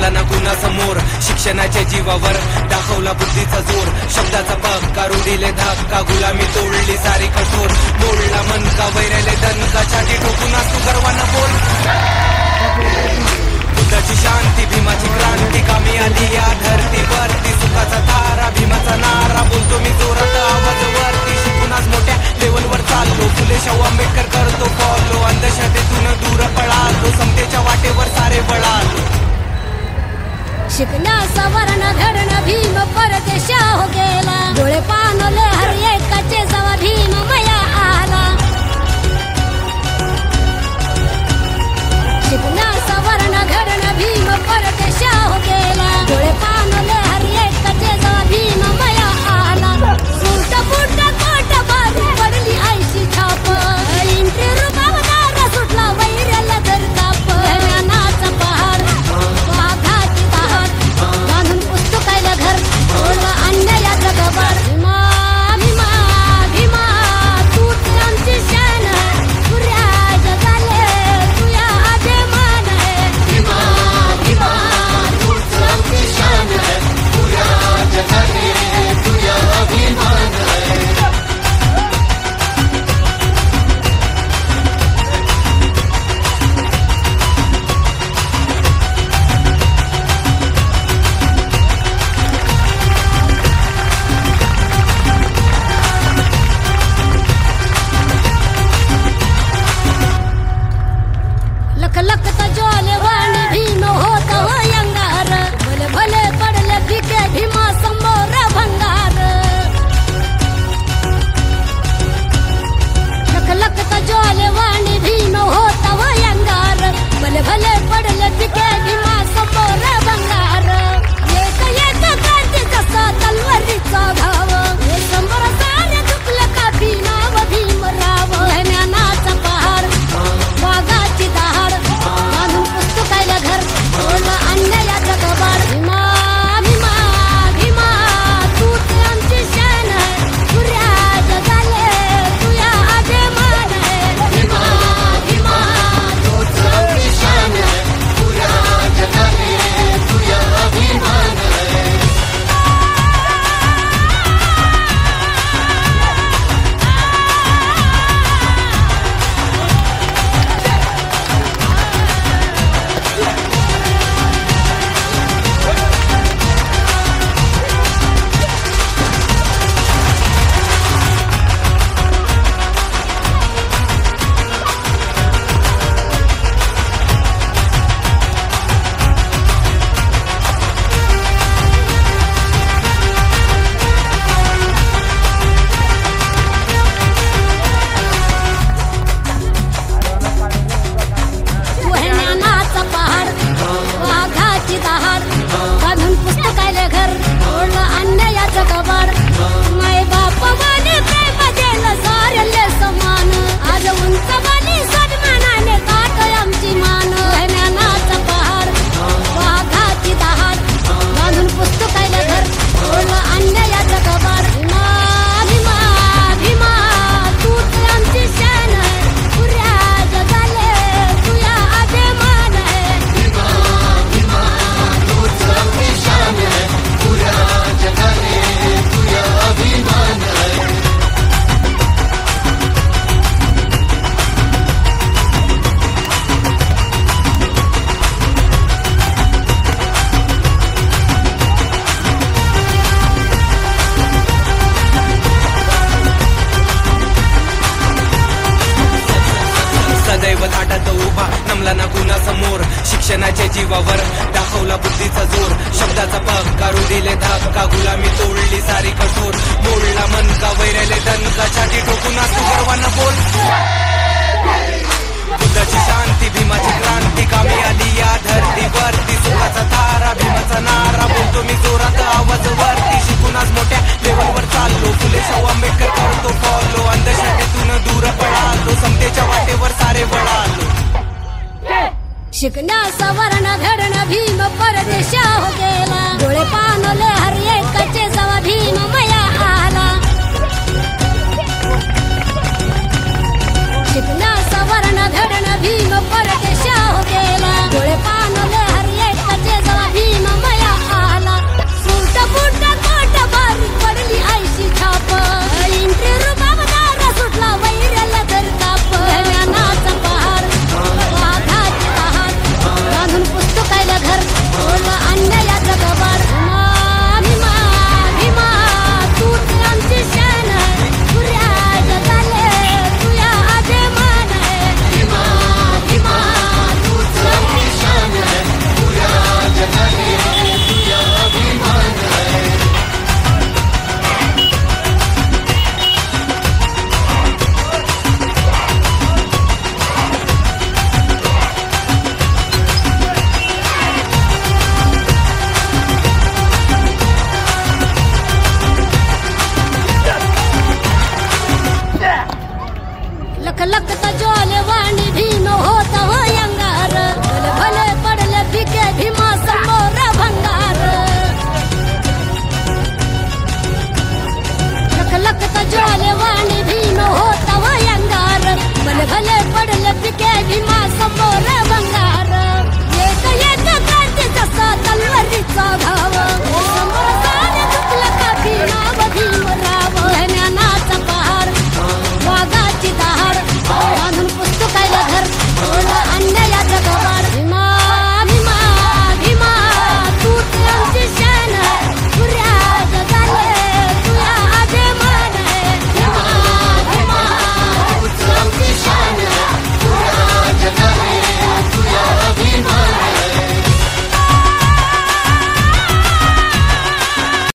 नमला ना कुणा समोर शिक्षणाच्या जीवावर दाखवला बुद्धीचा जोर शब्दाचा पक्का रुढीले धक्का गुलामी तोडली सारी कठोर मोडला मन का वैरले दणका छाती ठोकून तू गर्वानं बोल बुद्धाची शांती भीमाची क्रांती कामी आली या धरतीवरती सुखाचा तारा भीमाचा नारा बोलतो मी जोरात आवाज वरती शिकून आज मोठ्या लेवलवर चाललो फुले शाहू आंबेडकर करतो फॉलो अंधश्रद्धेतून दूर पळालो समतेच्या वाटेवर सारे वळालो शिकला सवर्ण घडण भीम परदेशा हो गेला डोळे पाणले हर एकाचे जवा भीम मया आला शिकला सवर्ण घडण भीम परदेशा हो गेला डोळे पाणले हर एकाचे जवा भीम मया आला सूट फुट कोट बाजू पडली आईची छाप इंद्री रुबावदार सुटला वैरला धर काप ज्ञानाचा पहाड वाघाची दहाड बांधून पुस्तकायला घर ओढला अन्यायाचा गबाड भीमा भीमा भीमा तूच आमची शान पुऱ्या जगाले तुया अभिमान आहे भीमा भीमा तूच आमची शान पुऱ्या जगाले तुया अभिमान आहे लख लखता ज्वाले वाणी भीम होता हो यंगार भले भले पडले पिके भीमा समोर भंगार लख लखता ज्वाले वाणी भीम होता हो यंगार भले भले पडले पिके भीमा समोर भंगार एक एक क्रांती कसा तलवारीचा घाव हे समोर सारे दुखलं का भीमाव भीमराव ज्ञानाचा पहाड वाघाची दहाड बांधून पुस्तकायला घर ओढला अन्यायाचा कबाड भीमा भीमा भीमा तूच आमची शान पुऱ्या जगाले तुया अभिमान आहे भीमा भीमा तूच आमची शान पुऱ्या जगाले तुया अभिमान आहे ज्ञानाचा पहाड वाघाची दहाड बांधून पुस्तकायला घर ओढला अन्यायाचा कबाड माय बाप वाणी प्रेम दिलं सारले समान आज उंच वाणी सन्मानाने ताट आमची मान ज्ञानाचा पहाड वाघाची दहाड बांधून पुस्तकायला घर ओढला अन्यायाचा कबाड भीमा भीमा भीमा तूच आमची शान पुऱ्या जगाले तुया अभिमान आहे भीमा भीमा तूच आमची शान पुऱ्या जगाले तुया अभिमान आहे सदैव ताटात उभा नमला ना कुणा समोर शिक्षणाच्या जीवावर दाखवला बुद्धीचा जोर शब्दाचा पक्का रुढीले धक्का गुलामी तोडली सारी कठोर मोडला मन का वैरले दणका छाती ठोकून तू गर्वानं बोल बुद्धाची शांती भीमाची क्रांती कामी आली या धरतीवरती सुखाचा तारा भीमाचा नारा बोलतो मी जोरात आवाज वरती शिकून आज मोठ्या लेवलवर चाललो फुले शाहू आंबेडकर करतो फॉलो अंधश्रद्धेतून दूर पळालो समतेच्या वाटेवर सारे वळालो शिकला सवर्ण घडण भीम परदेशा हो गेला डोळे पाणले हर एकाचे जवा भीम मया आला शिकला सवर्ण घडण भीम परदेशा